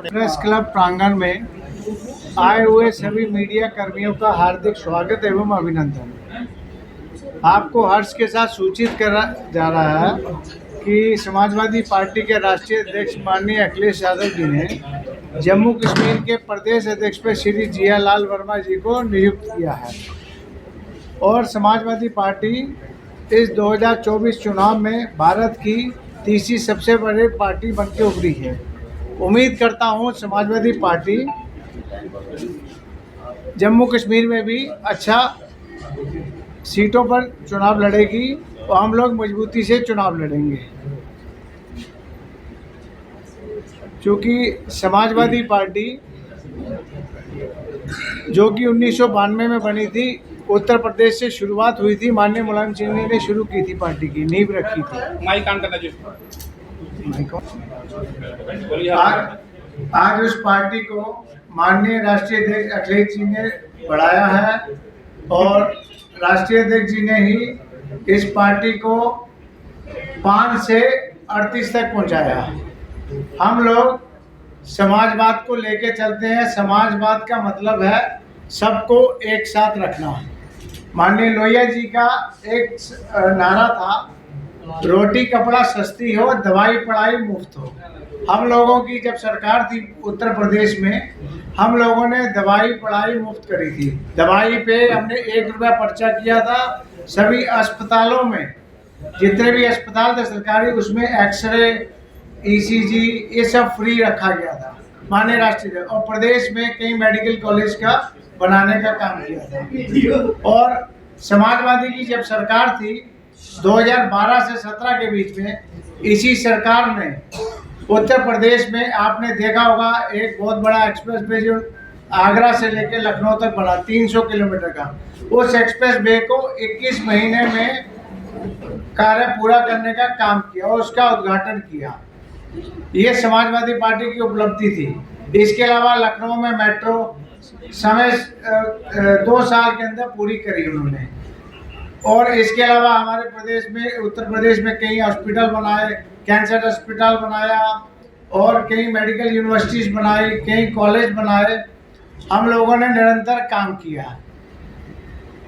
Press club प्रांगण में आए हुए सभी मीडिया कर्मियों का हार्दिक स्वागत एवं अभिनंदन। आपको हर्ष के साथ सूचित करा जा रहा है कि समाजवादी पार्टी के राष्ट्रीय अध्यक्ष माननीय अखिलेश यादव जी ने जम्मू कश्मीर के प्रदेश अध्यक्ष पर श्री जियालाल वर्मा जी को नियुक्त किया है और समाजवादी पार्टी इस 2024 चुनाव में भारत की तीसरी सबसे बड़ी पार्टी बनकर उभरी है। उम्मीद करता हूं समाजवादी पार्टी जम्मू कश्मीर में भी अच्छा सीटों पर चुनाव लड़ेगी और हम लोग मजबूती से चुनाव लड़ेंगे, क्योंकि समाजवादी पार्टी जो कि 1992 में बनी थी, उत्तर प्रदेश से शुरुआत हुई थी। माननीय मुलायम सिंह जी ने शुरू की थी, पार्टी की नींव रखी थी। आज उस पार्टी को माननीय राष्ट्रीय अध्यक्ष अखिलेश जी ने बढ़ाया है और राष्ट्रीय अध्यक्ष जी ने ही इस पार्टी को 5 से 38 तक पहुंचाया। हम लोग समाजवाद को लेके चलते हैं। समाजवाद का मतलब है सबको एक साथ रखना। माननीय लोहिया जी का एक नारा था, रोटी कपड़ा सस्ती हो, दवाई पढ़ाई मुफ्त हो। हम लोगों की जब सरकार थी उत्तर प्रदेश में, हम लोगों ने दवाई पढ़ाई मुफ्त करी थी। दवाई पे हमने 1 रुपया पर्चा किया था। सभी अस्पतालों में जितने भी अस्पताल थे सरकारी, उसमें एक्सरे, ईसीजी ये सब फ्री रखा गया था माननीय राष्ट्रीय। और प्रदेश में कई मेडिकल कॉलेज का बनाने का काम किया था। और समाजवादी की जब सरकार थी 2012 से 17 के बीच में, इसी सरकार ने उत्तर प्रदेश में आपने देखा होगा एक बहुत बड़ा एक्सप्रेस वे जो आगरा से लेकर लखनऊ तक बना 300 किलोमीटर का, उस एक्सप्रेस वे को 21 महीने में कार्य पूरा करने का काम किया और उसका उद्घाटन किया। ये समाजवादी पार्टी की उपलब्धि थी। इसके अलावा लखनऊ में मेट्रो समय 2 साल के अंदर पूरी करी उन्होंने। और इसके अलावा हमारे प्रदेश में, उत्तर प्रदेश में कई हॉस्पिटल बनाए, कैंसर हॉस्पिटल बनाया और कई मेडिकल यूनिवर्सिटीज बनाई, कई कॉलेज बनाए। हम लोगों ने निरंतर काम किया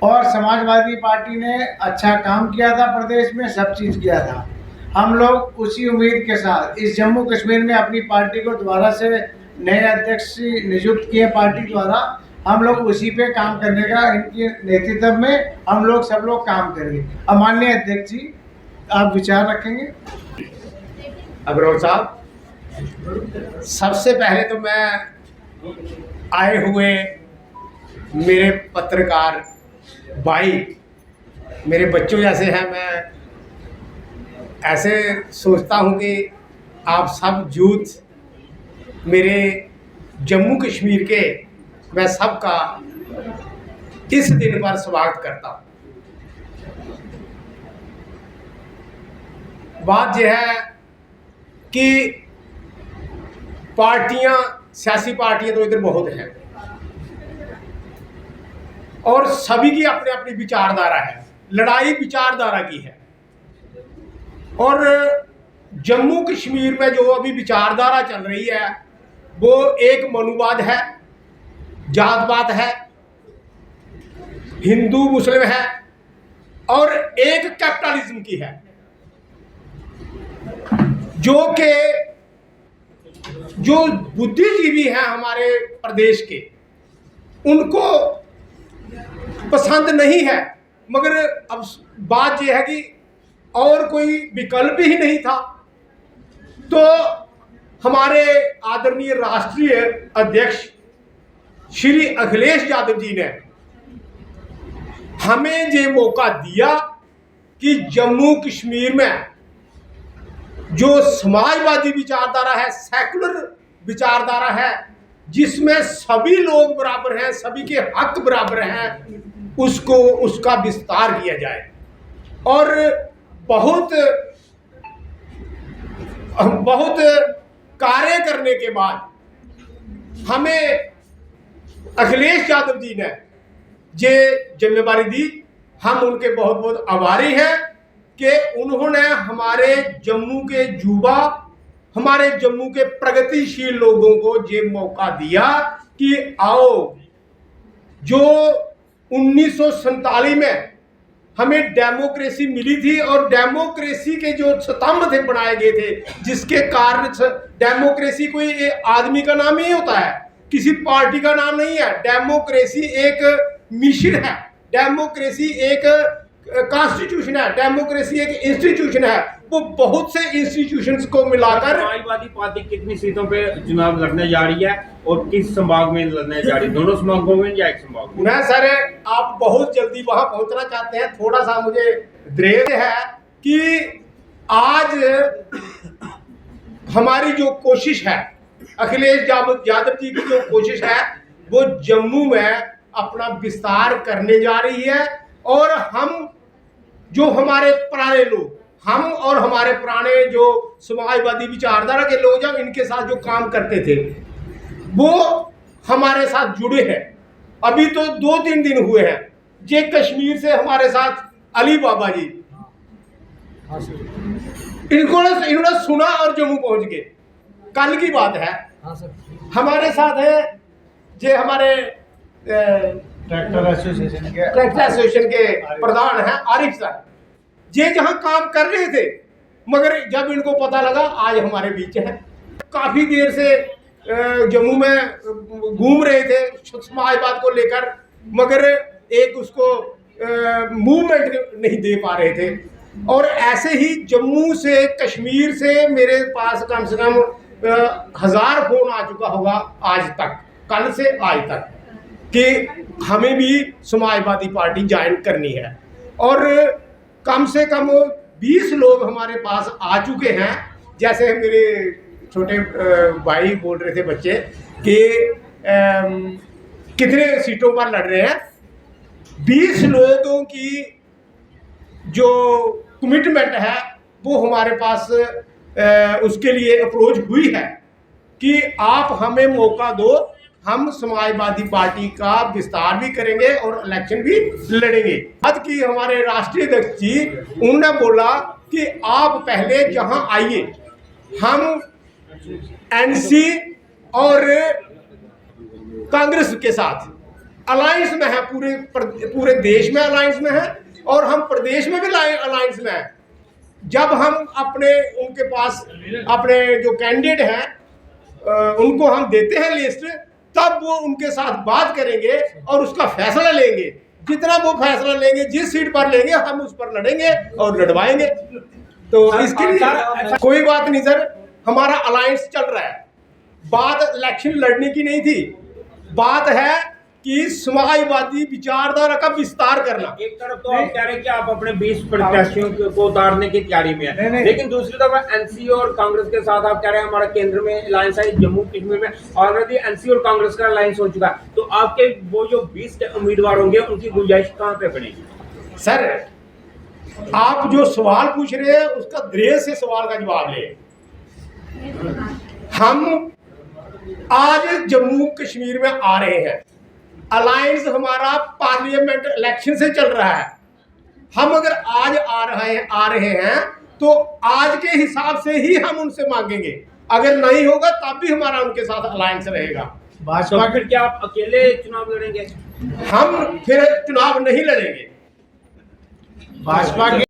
और समाजवादी पार्टी ने अच्छा काम किया था, प्रदेश में सब चीज़ किया था। हम लोग उसी उम्मीद के साथ इस जम्मू कश्मीर में अपनी पार्टी को दोबारा से नए अध्यक्ष नियुक्त किए पार्टी द्वारा, हम लोग उसी पे काम करने का, इनके नेतृत्व में हम लोग सब लोग काम करेंगे। अब माननीय अध्यक्ष जी आप विचार रखेंगे। अग्रवाल साहब, सबसे पहले तो मैं आए हुए मेरे पत्रकार भाई मेरे बच्चों जैसे हैं, मैं ऐसे सोचता हूं कि आप सब यूथ मेरे जम्मू कश्मीर के, मैं सबका इस दिन पर स्वागत करता हूं। बात यह है कि पार्टियां, सियासी पार्टियां तो इधर बहुत हैं और सभी की अपनी अपनी विचारधारा है। लड़ाई विचारधारा की है और जम्मू कश्मीर में जो अभी विचारधारा चल रही है वो एक मनुवाद है, जातपात है, हिंदू मुस्लिम है और एक कैपिटलिज्म की है, जो बुद्धिजीवी हैं हमारे प्रदेश के, उनको पसंद नहीं है। मगर अब बात यह है कि और कोई विकल्प ही नहीं था, तो हमारे आदरणीय राष्ट्रीय अध्यक्ष श्री अखिलेश यादव जी ने हमें ये मौका दिया कि जम्मू कश्मीर में जो समाजवादी विचारधारा है, सेकुलर विचारधारा है, जिसमें सभी लोग बराबर हैं, सभी के हक बराबर हैं, उसका विस्तार किया जाए। और बहुत कार्य करने के बाद हमें अखिलेश यादव जी ने ये जिम्मेवारी दी। हम उनके बहुत बहुत आभारी हैं कि उन्होंने हमारे जम्मू के युवा हमारे जम्मू के प्रगतिशील लोगों को ये मौका दिया कि आओ, जो 1947 में हमें डेमोक्रेसी मिली थी और डेमोक्रेसी के जो स्तंभ थे बनाए गए थे, जिसके कारण डेमोक्रेसी कोई आदमी का नाम नहीं होता है, किसी पार्टी का नाम नहीं है। डेमोक्रेसी एक मिशन है, डेमोक्रेसी एक कॉन्स्टिट्यूशन है, डेमोक्रेसी एक इंस्टीट्यूशन है। वो बहुत से इंस्टीट्यूशंस को मिलाकर समाजवादी पार्टी कितनी सीटों पे चुनाव लड़ने जा रही है और किस संभाग में लड़ने जा रही है? दोनों संभागों में या एक संभाग में? मैं सर, आप बहुत जल्दी वहां पहुंचना चाहते हैं, थोड़ा सा मुझे देर है कि आज हमारी जो कोशिश है, अखिलेश यादव जी की जो कोशिश है, वो जम्मू में अपना विस्तार करने जा रही है। और हम जो हमारे पुराने लोग, हम और हमारे पुराने जो समाजवादी विचारधारा के लोग जब इनके साथ जो काम करते थे, वो हमारे साथ जुड़े हैं। अभी तो 2-3 दिन हुए हैं, ये कश्मीर से हमारे साथ अली बाबा जी, इन्होंने सुना और जम्मू पहुंच गए। कल की बात है, हमारे साथ है जे हमारे ट्रैक्टर एसोसिएशन के प्रधान हैं आरिफ साहब, ये जहां काम कर रहे थे, मगर जब इनको पता लगा आज हमारे बीच है। काफी देर से जम्मू में घूम रहे थे समाजवाद को लेकर, मगर एक उसको मूवमेंट नहीं दे पा रहे थे। और ऐसे ही जम्मू से, कश्मीर से मेरे पास कम से कम 1000 फोन आ चुका होगा आज तक, कल से आज तक, कि हमें भी समाजवादी पार्टी ज्वाइन करनी है। और कम से कम 20 लोग हमारे पास आ चुके हैं। जैसे मेरे छोटे भाई बोल रहे थे बच्चे कि कितने सीटों पर लड़ रहे हैं, 20 लोगों की जो कमिटमेंट है वो हमारे पास उसके लिए अप्रोच हुई है कि आप हमें मौका दो, हम समाजवादी पार्टी का विस्तार भी करेंगे और इलेक्शन भी लड़ेंगे। आज की हमारे राष्ट्रीय अध्यक्ष जी, उन्होंने बोला कि आप पहले जहां आइए, हम एनसी और कांग्रेस के साथ अलायंस में है, पूरे देश में अलायंस में है और हम प्रदेश में भी अलायंस में है। जब हम उनके पास अपने जो कैंडिडेट हैं उनको हम देते हैं लिस्ट, तब वो उनके साथ बात करेंगे और उसका फैसला लेंगे। जितना वो फैसला लेंगे, जिस सीट पर लेंगे, हम उस पर लड़ेंगे और लड़वाएंगे। तो इसके लिए कोई बात नहीं सर, हमारा अलायंस चल रहा है। बात इलेक्शन लड़ने की नहीं थी, बात है कि समाजवादी विचारधारा का विस्तार करना। एक तरफ तो आप कह रहे हैं कि आप अपने 20 प्रत्याशियों को उतारने की तैयारी में है, लेकिन दूसरी तरफ एनसी और कांग्रेस के साथ आप कह रहे हैं हमारा केंद्र में अलायंस है। जम्मू कश्मीर में ऑलरेडी एनसी और कांग्रेस का अलायंस हो चुका है, तो आपके वो जो 20 उम्मीदवार होंगे उनकी गुंजाइश कहाँ पे बनेगी? सर, आप जो सवाल पूछ रहे हैं उसका धैर्य से सवाल का जवाब ले। हम आज जम्मू कश्मीर में आ रहे हैं, अलायंस हमारा पार्लियामेंट इलेक्शन से चल रहा है। हम अगर आज आ रहे हैं तो आज के हिसाब से ही हम उनसे मांगेंगे, अगर नहीं होगा तब भी हमारा उनके साथ अलायंस रहेगा। भाजपा फिर क्या आप अकेले चुनाव लड़ेंगे? हम फिर चुनाव नहीं लड़ेंगे। भाजपा के